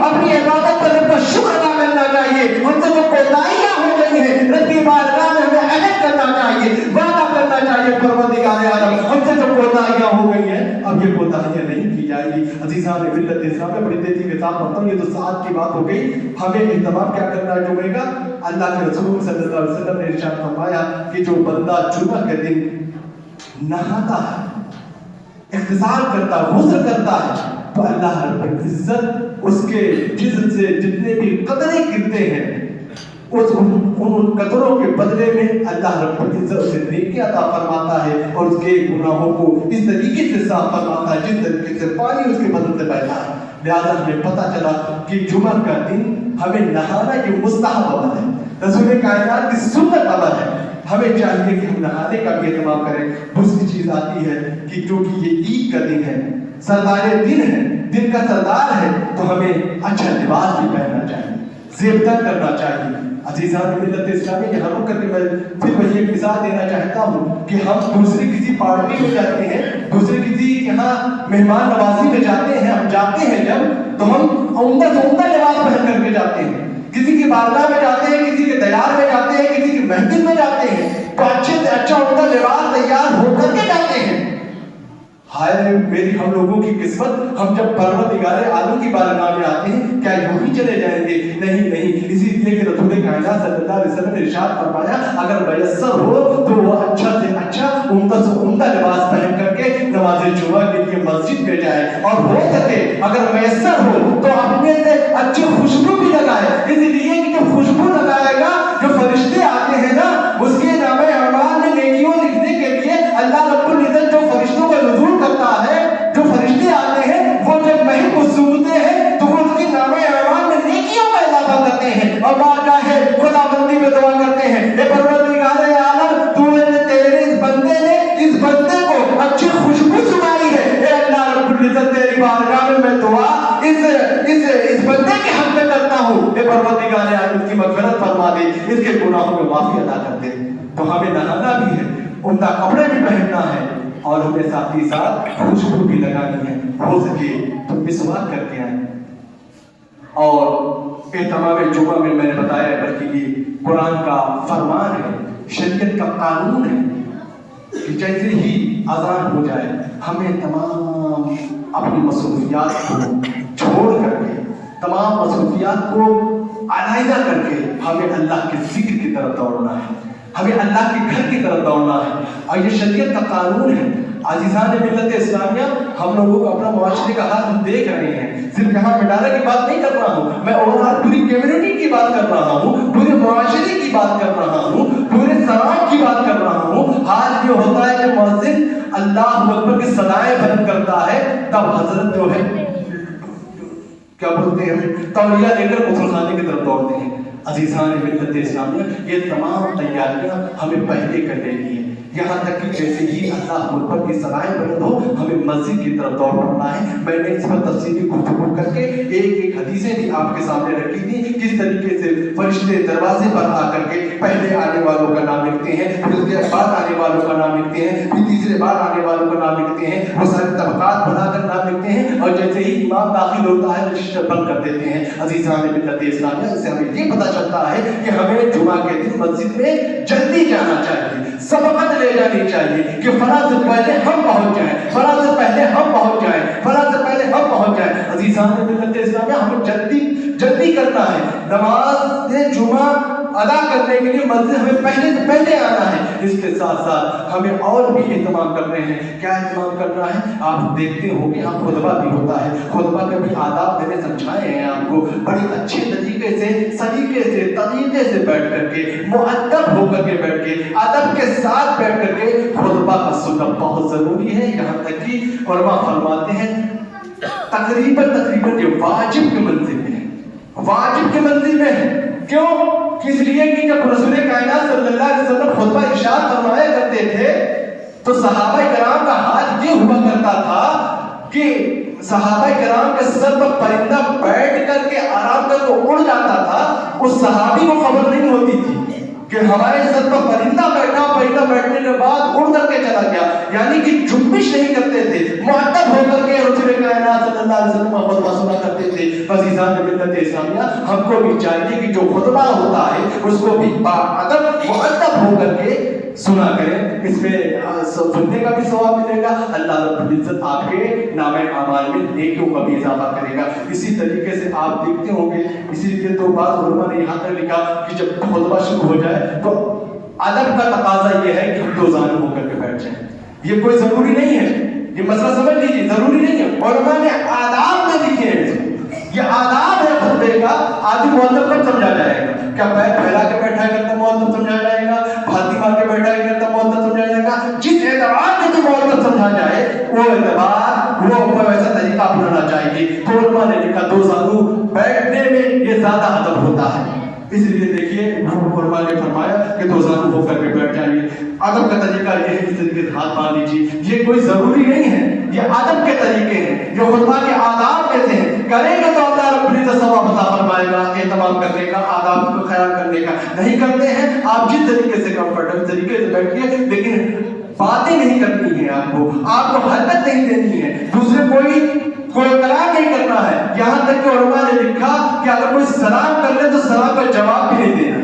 اپنی عبادت پر رب کا شکر ادا کرنا چاہیے. ان سے جو کوتاہیاں ہو گئی ہیں رب کی بارگاہ میں ہمیں عہد کرنا چاہیے, وعدہ کرنا چاہیے پروردگار عالم ہم سے جو کوتاہیاں ہو گئی ہیں اب یہ کوتاہیاں نہیں کی جائے گی. عزیزان ملت اسلام میں بڑی تیزی کے ساتھ پڑھتا ہوں, یہ تو ساتھ کی بات ہو گئی. ہمیں اہتمام کیا کرنا ہے جمعے کا؟ اللہ کے رسول صلی اللہ علیہ وسلم نے ارشاد فرمایا کہ جو بندہ جمعہ کے دن نہاتا ہے, اغتسال کرتا ہے, غسل کرتا ہے, تو اللہ رب العزت اس کے جسم سے جتنے بھی قطرے گرتے ہیں ان قطروں کے بدلے میں اللہ رب العزت اسے نیکی عطا فرماتا ہے اور اس کے گناہوں کو اس طریقے سے صاف فرماتا ہے جس طریقے سے پانی اس کے بدن سے بہتا ہے. لہٰذا ہمیں پتہ چلا کہ جمعہ کا دن ہمیں نہانا یہ مستحب عمل ہے, رسول کائنات کی سنت عمل ہے. ہمیں چاہیے کہ ہم نہانے کا بھی اہتمام کریں. دوسری چیز آتی ہے کہ کیونکہ یہ عید کا دن ہے, سردار دن ہے, دن کا سردار ہے, تو ہمیں اچھا لباس بھی پہننا چاہیے, زیب تن کرنا چاہیے. عزیزان ملت اسلامی یہاں رک کر کے میں پھر وہی ایک مثال دینا چاہتا ہوں کہ ہم دوسری کسی پارٹی میں جاتے ہیں, دوسری کسی یہاں مہمان نوازی میں جاتے ہیں, ہم جاتے ہیں جب تو ہم عمدہ سے عمدہ لباس پہن کر کے جاتے ہیں. کسی کی بارگاہ میں جاتے ہیں, کسی کے دیار میں جاتے ہیں, کسی کی محفل میں جاتے ہیں, تو اچھے سے اچھا عمدہ لباس تیار ہو کر کے جاتے ہیں. ہائے میری ہم لوگوں کی قسمت, ہم جب پروردگار عالم کی بارگاہ میں آتے ہیں کیا یوں ہی چلے جائیں گے؟ نہیں نہیں, اسی لیے کہ رسول کائنات صلی اللہ علیہ وسلم نے ارشاد فرمایا اگر میسر ہو تو وہ اچھا سے اچھا عمدہ سے عمدہ لباس پہن کر کے نماز جمعہ کے لیے مسجد میں جائے, اور ہو سکے اگر میسر ہو تو اپنے سے اچھی خوشبو بھی لگائے. اسی لیے کہ جو خوشبو لگائے گا, جو فرشتے آتے ہیں نا, اس کے نام اعمال میں نیکیوں لکھنے کے لیے اللہ رب العزت جو فرشتوں کا نزول کرتا ہے, جو فرشتے آتے ہیں وہ جب مہک کو سونگتے ہیں تو وہ اس کے نام اعمال میں نیکیوں کا اضافہ کرتے ہیں اور بارگاہ خدا بندی میں دعا کرتے ہیں اے پروردگار عالم تو نے تیرے اس بندے کو اچھی خوشبو سنائی ہے, اے اللہ رب العزت تیری بارگاہ میں میں دعا اس بندے کے حق میں کرتا ہوں, اے پروردگار عالم اس کی مغفرت فرما دے, اس کے گناہوں میں معافی عطا کر دے. تو ہمیں نہانا بھی ہے, عمدہ کپڑے بھی پہننا ہے, اور ہمیں ساتھ ہی ساتھ خوشبو بھی لگانی ہے. ہو سکے تو مسواک کر کے آئیں. اور اہتمام جمعہ میں نے بتایا بلکہ یہ قرآن کا فرمان ہے, شریعت کا قانون ہے کہ جیسے ہی اذان ہو جائے ہمیں تمام اپنی مصروفیات کو چھوڑ کر کے, تمام مصروفیات کو علیحدہ کر کے ہمیں اللہ کے ذکر کی طرف دوڑنا ہے, ہمیں اللہ کے گھر کی طرف دوڑنا ہے. اور یہ شریعت کا قانون ہے. عزیزان ملت اسلامیہ, ہم لوگوں کو اپنا معاشرے کا حال ہم دیکھ رہے ہیں. صرف یہاں مڈالہ کی بات نہیں کر رہا ہوں, میں اوورآل پوری کمیونٹی کی بات کر رہا ہوں, پورے معاشرے کی بات کر رہا ہوں, پورے سماج کی بات کر رہا ہوں. حال یہ ہوتا ہے کہ مؤذن اللہ اکبر کی صدائیں بلند کرتا ہے, تب حضرت جو ہے کیا بولتے ہیں تولیہ لے کر غسل خانے کی طرف دوڑتے ہیں. عزیزان ملت اسلامیہ, یہ تمام تیاریاں ہمیں پہلے کر لینی ہیں, یہاں تک کہ جیسے ہی اللہ اکبر کی صدائیں بلند ہو ہمیں مسجد کی طرف دوڑ پڑنا ہے. میں نے اس پر تفصیلی گفتگو کر کے ایک حدیثیں بھی آپ کے سامنے رکھی تھی, کس طریقے سے فرشتے دروازے پر آ کر کے پہلے آنے والوں کا نام لکھتے ہیں, پھر اس کے بعد آنے والوں کا نام لکھتے ہیں, پھر تیسرے بعد آنے والوں کا نام لکھتے ہیں, وہ سارے طبقات بنا کر نام لکھتے ہیں, اور جیسے ہی امام داخل ہوتا ہے رجسٹر بند کر دیتے ہیں. عزیزان ملت اسلامیہ, اس سے ہمیں یہ پتہ چلتا ہے کہ ہمیں جمعہ کے دن مسجد میں جلدی جانا چاہیے, سبقت لے جانی چاہیے کہ فلاں سے پہلے ہم پہنچ جائیں, فلاں سے پہلے ہم پہنچ جائیں, فلاں سے پہلے ہم پہنچ جائیں. عزیزان ملت اسلامیہ, ہمیں جلدی کرنا ہے. نماز جمعہ ادا کرنے کے لیے مسجد ہمیں پہلے سے پہلے آنا ہے. اس کے ساتھ ساتھ ہمیں اور بھی اہتمام کرنے ہیں. کیا اہتمام کرنا ہے؟ آپ دیکھتے ہو کہ یہاں خطبہ بھی ہوتا ہے. خطبہ کے بھی آداب میں نے سمجھائے ہیں آپ کو, بڑی اچھے طریقے سے, سلیقے سے, طریقے سے بیٹھ کر کے, مؤدب ہو کر کے بیٹھ کے, ادب کے ساتھ بیٹھ کر کے خطبہ کا سننا بہت ضروری ہے. یہاں تک کہ علماء فرماتے ہیں تقریباً یہ واجب کی منزل میں ہے, واجب کی منزل میں ہے. کیوں؟ اس لیے کہ جب رسول کائنات صلی اللہ علیہ وسلم خطبہ ارشاد فرمایا کرتے تھے تو صحابہ کرام کا حال یہ ہوا کرتا تھا کہ صحابہ کرام کے سر پر پرندہ بیٹھ کر کے آرام کر کے اڑ جاتا تھا, اس صحابی کو خبر نہیں ہوتی تھی کہ ہمارے سر پر پرندہ بیٹھا, پرندہ بیٹھنے کے بعد اڑ کر کے چلا گیا. یعنی کہ جنبش نہیں کرتے تھے, مؤدب ہو کر کے رسول کائنات صلی اللہ علیہ وسلم خطبہ سنا کرتے تھے. थे। अज़ीज़ान मिल्लत इस्लामिया, हमको भी चाहिए कि जो खुतबा होता है उसको भी बाअदब मुअद्दब होकर के सुना करें। इसमें सुनने का भी सवाब मिलेगा, अल्लाह रब्बुल इज्जत आपके नामे अमाल में नेकियों का भी इजाफा करेगा। इसी तरीके से आप देखते होंगे, इसीलिए तो बात उलमा ने यहाँ तक लिखा कि जब खुतबा शुरू हो जाए तो अदब का तकाजा ये है कि हम दो जानू होकर के बैठ जाएं। ये कोई जरूरी नहीं है, ये मसला समझ लीजिए, जरूरी नहीं है। उलमा ने आदाब में लिखे हैं, ये आदाब है खुतबे का। आदमी मुअद्दब कब समझा जाएगा? क्या पैर फैला के बैठाएगा तब मुअद्दब समझा जाएगा? भाती मार के बैठाएगा तब मुअद्दब समझा जाएगा? जिस एतबार से मुअद्दब समझा जाए वो एतबार, वो वैसा तरीका अपनाना चाहिए। तो उलमा ने लिखा दो जानू बैठने में ये ज्यादा अदब होता है। इसलिए देखिए उलमा ने फरमाया कि दो जानू होकर के बैठ जाइए। अदब का तरीका ये है, इस तरीके से हाथ बांध लीजिए। ये कोई जरूरी नहीं है, ये अदब के तरीके हैं जो खुतबा के आदाब में से हैं। करेंगे तो अल्लाह रब्बुल इज्जत सवाब अता फरमाएगा, एहतमाम करने का, आदाब को ख्याल करने का। नहीं करते हैं आप जिस तरीके से कंफर्टेबल तरीके से बैठिए, लेकिन बातें नहीं करनी है, आपको हरकत नहीं देनी है, दूसरे कोई कलाम नहीं करना है। यहाँ तक कि उलमा ने लिखा कि अगर कोई सलाम कर ले तो सलाम का जवाब भी नहीं देना,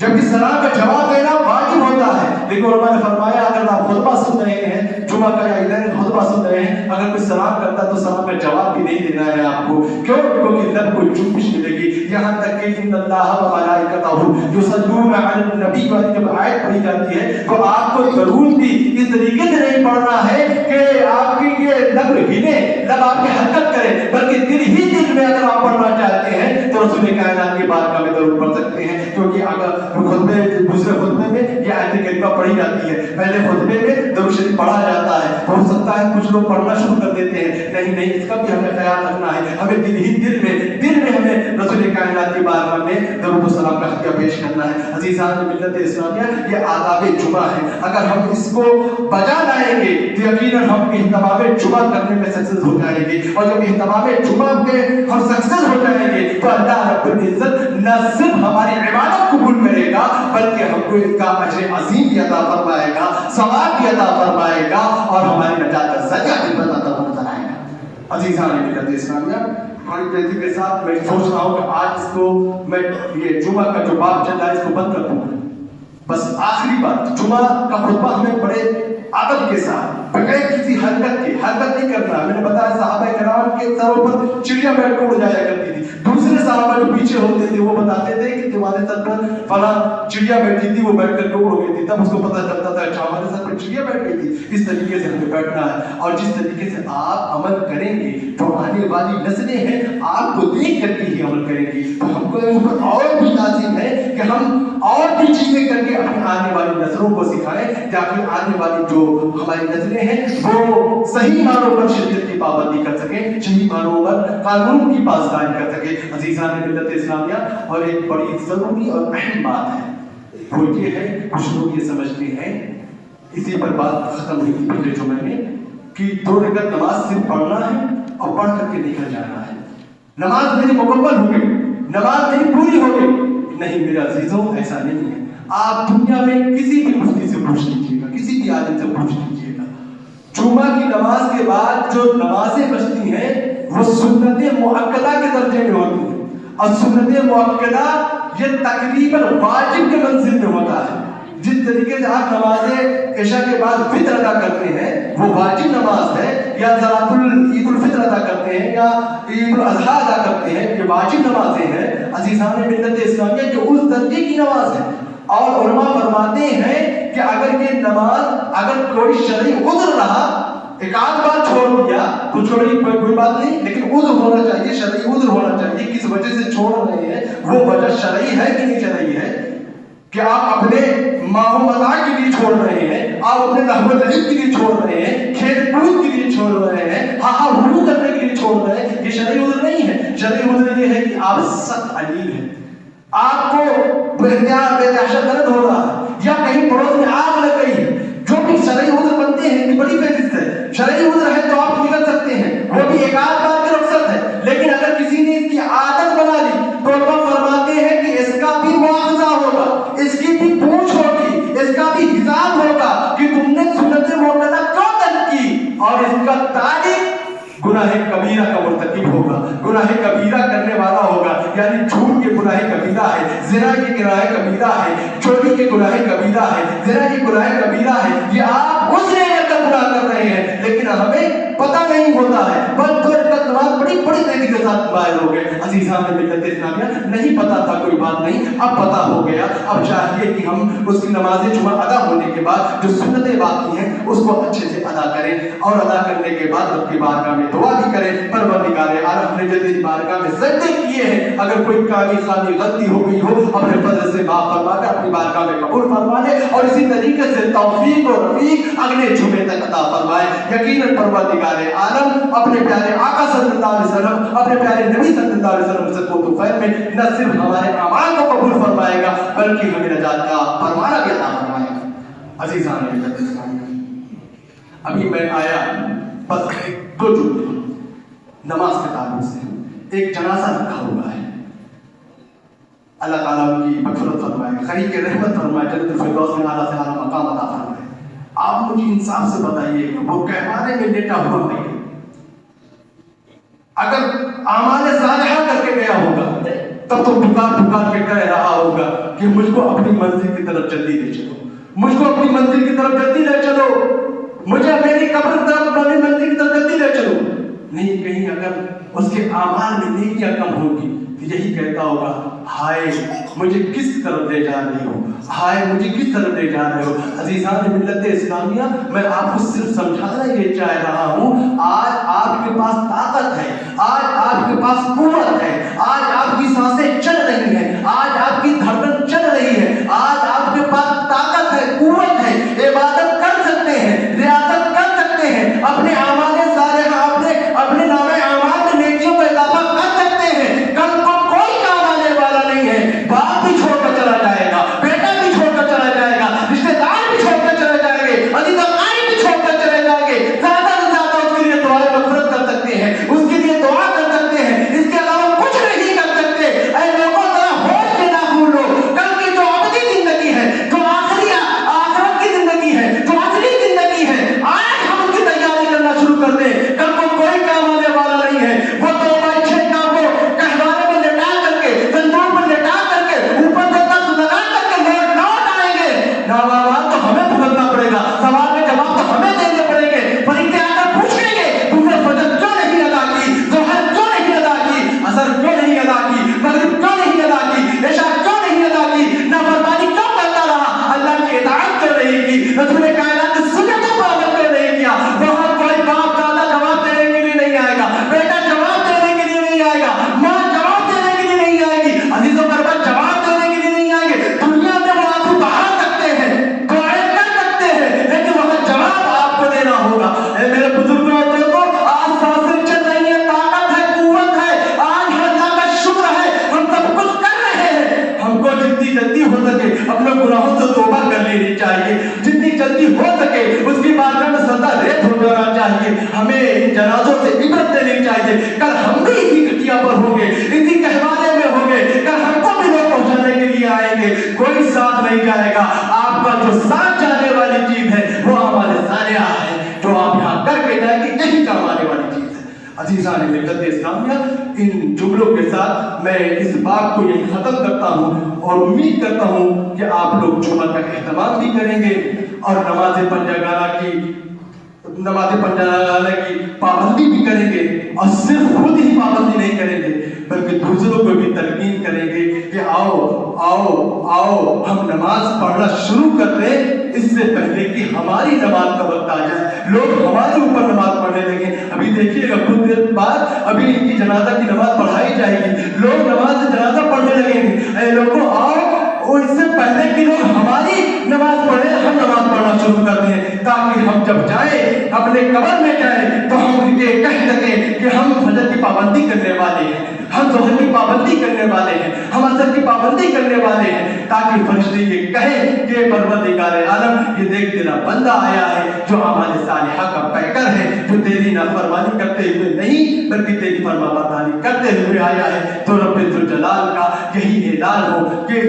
जबकि सलाम का जवाब देना वाजिब होता है। लेकिन उलमा ने फरमाया अगर आप खुतबा सुन रहे हैं, जुमा का या इधर खुतबा सुन रहे हैं, अगर कोई सलाम करता तो सलाम का जवाब भी नहीं देना है आपको। क्यों? क्योंकि लब को चुपिश मिलेगी। यहाँ तक कि इन्नल्लाह व मलाइकतहू युसल्लूना अलन नबी वाली जब आयत पढ़ी जाती है तो आपको जरूर भी इस तरीके से नहीं पढ़ना है कि आपकी ये लब हिले, लब आपकी हरकत करे, बल्कि दिल ही दिल में अगर आप पढ़ना चाहते हैं तो रसूल कायनात की बारगाह में जरूर पढ़ सकते हैं। क्योंकि अगर खुतबे दूसरे खुतबे में ये आयत करीमा पढ़ी जाती है, पहले खुतबे में दरूद शरीफ पढ़ा जाता है। हो सकता है कुछ लोग पढ़ना शुरू कर देते हैं, नहीं नहीं, इसका भी हमें ख्याल रखना है। हमें दिल ही दिल में हमें रसूल कायनात की बारगाह में दरूद व सलाम का हदिया पेश करना है। अज़ीज़ान मिल्लत इस्लामिया, ये आदाब जुमा है। अगर हम इसको बजा लाएंगे तो यकीनन हम इहतमाम जुमा करने में सक्सेस हो जाएंगे। और जब इहतमाम जुमा में हम सक्सेस हो जाएंगे तो अल्लाह रब्बुल इज्जत न सिर्फ हमारी इबादत कबूल करेगा बल्कि हमको इसका अजर अजीम भी अता फरमाएगा, सवाब भी अता फरमाएगा और हमारी नजात का ज़रिया भी नजर आएगा। अज़ीज़ान मिल्लत इस्लामिया, हमारी बेटी के साथ मैं सोच रहा हूँ कि आज इसको मैं ये जुमा का जो बाब चल रहा है इसको बंद कर दूँ। बस आखिरी बात, जुमा का खुतबा हमें बड़े अदब के साथ बगैर किसी हरकत नहीं करना। मैंने बताया सहाबा किराम के सरों पर चिड़िया बैठ कर उड़ जाया करती थी। दूसरे सहाबा जो पीछे होते थे वो बताते थे कि तुम्हारे सर पर फला चिड़िया बैठी थी, वो बैठ कर उड़ गई थी, तब उसको पता चलता था अच्छा हमारे सर पर चिड़िया बैठ गई थी। इस तरीके से हमें बैठना है और जिस तरीके से आप अमल करेंगे तो आने वाली नस्लें हैं आपको देख करके ही अमल करेंगी। तो हमको और भी लाजिम है कि हम और भी चीजें करके अपनी आने वाली नस्लों को सिखाएं ताकि आने वाली जो हमारी नस्लें हैं वो सही मानों पर शरीयत की पाबंदी कर सकें, सही मानों पर कानून की पासदारी कर सकें। अज़ीज़ान मिल्लत इस्लामिया, और एक बड़ी जरूरी और अहम बात है वो ये है, कुछ लोग ये समझते हैं, इसी पर बात खत्म हुई थी पिछले जुमे में, कि 2 रकात नमाज सिर्फ पढ़ना है और पढ़ करके निकल जाना है। नमाज मेरी मुकम्मल हो गई, नमाज मेरी पूरी हो गई। नहीं मेरे अजीजों, ऐसा नहीं है। आप दुनिया में किसी भी मुफ्ती से पूछ लीजिएगा, किसी भी आदमी से पूछ लीजिएगा, जुमा की नमाज के बाद जो नमाजें बचती हैं वो सुन्नत मुअक्कदा के दर्जे में होती हैं। और सुन्नत मुअक्कदा ये तकरीबन वाजिब के मंजिल में होता है। जिस तरीके से आप नमाज़े इशा के बाद फित्र अदा करते हैं वो वाजिब नमाज है, या ज़कातुल ईदुल फित्र अदा करते हैं या ईदुल अज़हा अदा करते हैं, ये वाजिब नमाजें हैं। अज़ीज़ान मिल्लत इस्लामिया, जो उस दर्जे की नमाज है। और उलमा फरमाते हैं कि अगर ये नमाज, अगर कोई शरई उज़्र रहा, एक आध बार छोड़ दिया तो छोड़िए, कोई बात नहीं, लेकिन उज़्र होना चाहिए, शरई उज़्र होना चाहिए। किस वजह से छोड़ रहे हैं, वो वजह शरई है कि नहीं शरई है, कि आप अपने माहौल के लिए छोड़ रहे हैं, आप अपने रहमत के लिए छोड़ रहे हैं, खेल कूद के लिए छोड़ रहे हैं, हा हुलू करने के लिए छोड़ रहे हैं, ये शरई उज़्र नहीं है। शरई उज़्र ये है कि आप सख्त अलील हैं, आपको बेतहाशा दर्द हो रहा है या कहीं पड़ोस में आग लग गई है, जो भी शरई उज़्र बनते हैं इतनी बड़ी फहरिस्त है। शरई उज़्र है तो आप निकल सकते हैं, वो भी एक आध बार की रुख्सत है। लेकिन अगर किसी ने इसकी आदत बना ली तो अल्लाह फरमाते हैं कि इसका भी मुआवजा होगा, इसकी भी पूछ होगी, इसका भी हिसाब होगा कि तुमने सुन्नत मुअक्कदा क्यों तर्क की, और इसका तारीख गुनाह कबीरा का मुर्तकिब होगा। गुनाह कबीरा करने वाला होगा, यानी झूठ के गुनाह कबीरा है, ज़िना के गुनाह कबीरा है, चोरी के गुनाह कबीरा है, ज़िना के गुनाह कबीरा है। ये आप उस लेवल का गुनाह कर रहे हैं, लेकिन हमें पता नहीं होता है, बस तो नमाज बड़ी बड़ी तेजी के साथ बाहर हो गए। अजीज़ान मिल्लत इस्लामिया, नहीं पता था कोई बात नहीं, अब पता हो गया। अब चाहिए कि हम उसकी नमाज जुमा अदा होने के बाद जो सुन्नतें बाकी हैं उसको अच्छे से अदा करें, और अदा करने के बाद रब की बारगाह में दुआ भी करें। परवरदिगार आलम ने जो तेरी बारगाह में सजदे किए हैं, अगर कोई काली खाली गलती हो गई हो, अपने फजल से माफ फरमा कर अपनी बारगाह में कबूल फरमा ले, और इसी तरीके से तौफीक और रफीक अगले जुमे तक अता फरमाए। यकीनन परवरदिगार आलम अपने प्यारे आका सल्लल्लाहु अलैहि वसल्लम, अपने प्यारे नबी सल्लल्लाहु अलैहि वसल्लम से तो खैर में न सिर्फ हमारे अमाल को कबूल फरमाएगा, बल्कि हमें नजात का फरमाना भी अता फरमाएगा। अजीज़ान मिल्लत इस्लामिया, अभी मैं आया बस दो जुमले नमाज के ताल्लुक से। एक जनाजा रखा हुआ है, अल्लाह ताला उनकी मग़फ़िरत फरमाए, खरीक रहमत फरमाए, जन्नतुल फिरदौस में आला से आला मकाम अता फरमाए। आप मुझे इंसाफ से बताइए, वो कहवाने में लेटा हुआ नहीं, अगर आमाल सालिहा करके गया होगा तब तो पुकार पुकार के कह रहा होगा कि मुझको अपनी मंजिल की तरफ जल्दी ले चलो, मुझको अपनी मंजिल की तरफ जल्दी ले चलो, मुझे मेरी कब्र तरफ अपनी मंजिल की तरफ जल्दी ले चलो। नहीं, कहीं अगर उसके आमाल में नेकियां कम होगी तो यही कहता होगा, हाय मुझे किस तरफ ले जा रहे हो, हाय मुझे किस तरफ ले जा रहे हो। अजीज़ान मिल्लत इस्लामिया, मैं आपको सिर्फ समझाना ये चाह रहा हूँ, आज आपके पास ताकत है, आज आपके पास कुव्वत है, आज आपकी सांसें चल रही हैं, आज आपकी धड़कन चल रही है, आज आपके पास ताकत है, कुव्वत है, इबादत कर सकते हैं, रियासत कर सकते हैं, अपने आमाल सालिहा अपने नामे आमाल में नेकियों का इजाफा कर सकते हैं। कल को कोई काम आने वाला नहीं है, बाप भी छोड़कर चला जाएगा, बेटा भी छोड़कर चला जाएगा, रिश्तेदार भी छोड़कर चले जाएंगे, अजीज़-ओ-क़रीब भी छोड़कर चले जाएंगे। ज़्यादा से ज़्यादा उसके लिए दुआ मग़फ़िरत कर सकते हैं, उसके लिए दुआ कर सकते हैं, इसके अलावा कुछ नहीं कर सकते। ऐ लोगों, ज़रा होश से ना भूलो, कल की जो अबदी ज़िंदगी है, जो आखिरी आखिरत की ज़िंदगी है, जो असली ज़िंदगी है, आज हम उसकी तैयारी करना शुरू कर दें। कल को कोई काम आने वाला नहीं है। वो तो अच्छे काम को कहवाने में लिटा करके, संदूक में लिटा करके, ऊपर से तक लगा करके लौट आएंगे। नावाबाद तो हमें भुगतना पड़ेगा, सवाल के जवाब तो हमें देने पड़ेंगे। फरिश्ते आकर पूछेंगे, तुमने फजर क्यों नहीं अदा की, ज़ोहर क्यों नहीं अदा की, असर क्यों नहीं अदा की, मगरिब क्यों नहीं अदा की, इशा क्यों नहीं अदा की, नाफरमानी क्यों करता रहा, अल्लाह की इताअत क्यों नहीं की, रसूल कायनात की सुन्नतों पर अमल क्यों नहीं किया। वहाँ कोई बाप दादा जवाब देने के लिए नहीं आएगा, बेटा जवाब देने के लिए नहीं आएगा, माँ जवाब देने के लिए नहीं आएगी, अजीज़ों करबत जवाब देने के लिए नहीं आएंगे। दुनिया में वो आंसू बहा सकते हैं, दुआएं कर सकते हैं, लेकिन वहाँ जवाब आपको देना होगा। मेरे बुजुर्गों और दोस्तों, आज सांसें चल रही है, ताकत है, कुव्वत है, आज अल्लाह का शुक्र है, हम सब कुछ कर रहे हैं। हमको जितनी जल्दी हो सके अपने गुनाहों से तौबा कर लेनी चाहिए, जितनी जल्दी हो सके उसकी बारगाह में सदा रेत हो जाना चाहिए। हमें इन जनाजों से इबरत लेनी चाहिए। कल हम भी इसी घटिया पर होंगे, इसी कहवाने में होंगे, कल हमको भी लोग पहुंचाने के लिए आएंगे, कोई साथ नहीं जाएगा। आपका जो साथ जाने वाली चीज है वो हमारे सालिहा है, जो आप यहाँ करके जाएंगे, यही काम आने वाली चीज है। अजीज़ान मिल्लत इस्लामिया, इन जुमलों के साथ मैं इस बात को यही खत्म करता हूँ और उम्मीद करता हूँ कि आप लोग जुमा का एहतमाम भी करेंगे और नमाज़ पंजागाना की पाबंदी भी करेंगे, और सिर्फ खुद ही पाबंदी नहीं करेंगे बल्कि दूसरों को भी तलकीन करेंगे कि आओ आओ आओ हम नमाज पढ़ना शुरू कर दें, इससे पहले कि हमारी नमाज का वक्त आ जाए, लोग हमारे ऊपर नमाज पढ़ने लगे। अभी देखिएगा कुछ देर बाद अभी इनकी जनाजा की नमाज पढ़ाई जाएगी, लोग नमाज जनाजा पढ़ने लगेंगे। लोगों आओ, और इससे पहले कि लोग हमारी नमाज पढ़े, हम नमाज पढ़ना शुरू कर दें, ताकि हम जब जाए अपने कब्र में जाए तो हम उनके कह सकें कि हम फजर की पाबंदी करने वाले हैं, हम ज़ोहर की पाबंदी करने वाले हैं, हम असर की पाबंदी करने वाले हैं, ताकि फरिश्ते ये कहें कि परवरदिगार आलम, ये देख तेरा बंदा आया है जो हमारे सालिहा का पैकर है, जो तेरी नाफरमानी करते हुए नहीं बल्कि तेरी फरमाबरदारी करते हुए आया है। तो रब्बुल जलाल का यही ऐलान हो कि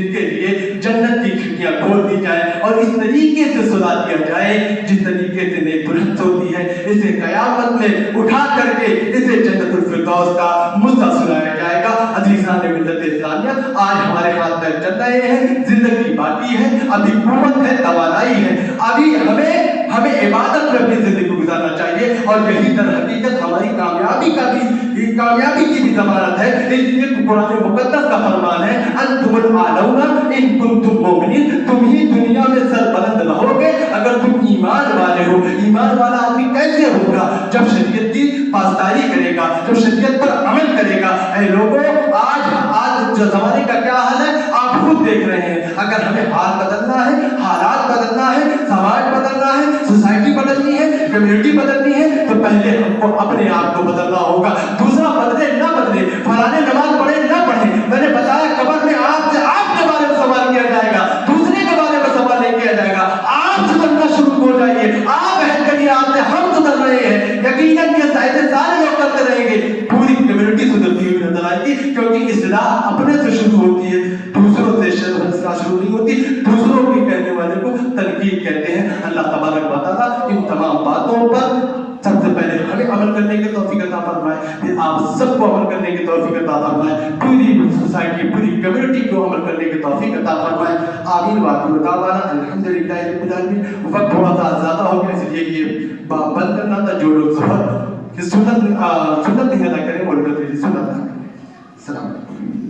के लिए जन्नत की खिड़कियां खोल दी जाए और इस तरीके से सुला दिया जाए जिस तरीके से नेक दुल्हन होती है, इसे क़यामत में उठा करके इसे जन्नतुल फिरदौस का मुद्दा सुनाया जाएगा। अज़ीज़ान मिल्लत इस्लामिया, आज हमारे हाथ पैर चल रहे हैं, जिंदगी बाकी है, अभी कुव्वत है, तवानाई है, अभी हमें इबादत में अपनी जिंदगी गुजारना चाहिए और यही दर हकीकत हमारी कामयाबी की भी ज़मानत है। इसलिए कुरान मुक़द्दस का फरमान है, अंतुमुल आलौना इन कुंतुम मोमिनीन, तुम ही दुनिया में सरबलंद रहोगे अगर तुम ईमान वाले हो। ईमान वाला आदमी कैसे होगा? जब शरीयत की पासदारी करेगा, जब शरीयत पर अमल करेगा। ऐ लोगों, आज जो ज़माने का क्या हाल है आप खुद देख रहे हैं। अगर हमें हाल बदलना है, हालात बदलना है, समाज बदलना है, सोसाइटी बदलनी है, कम्युनिटी बदलनी है, तो पहले हमको अपने आप को बदलना होगा। दूसरा बदले ना बदले, फलाने नमाज पढ़े ना पढ़े, मैंने बताया कब्र में आपसे आपके बारे में सवाल किया जाएगा, दूसरे के बारे में सवाल नहीं किया जाएगा। आप सुधरना शुरू हो जाइए, आप बहन करिए, आपसे हम सुधर रहे हैं, यकीनन ये सारे लोग करते रहेंगे, पूरी कम्युनिटी सुधरती हुई नजर आएगी। क्योंकि इस्लाह अपने से शुरू होती है, दूसरों से इस्लाह शुरू नहीं होती। दूसरों की कहने वाले को तनकीद कहते हैं। अल्लाह तबारक व तआला इन तमाम बातों पर सबसे पहले हमें अमल करने की तौफीक अता फरमाए, फिर आप सबको अमल करने की तौफीक अता फरमाए, पूरी सोसाइटी, पूरी कम्युनिटी को अमल करने की तौफीक अता फरमाए। आमीन व आखिर दावाना अल्हम्दुलिल्लाहि रब्बिल आलमीन। वक्त थोड़ा सा ज़्यादा हो गया, इसलिए ये बंद करना था। जो लोग सुन्नत नहीं अदा करें वो लोग सुन्नत अदा करें। सलाम।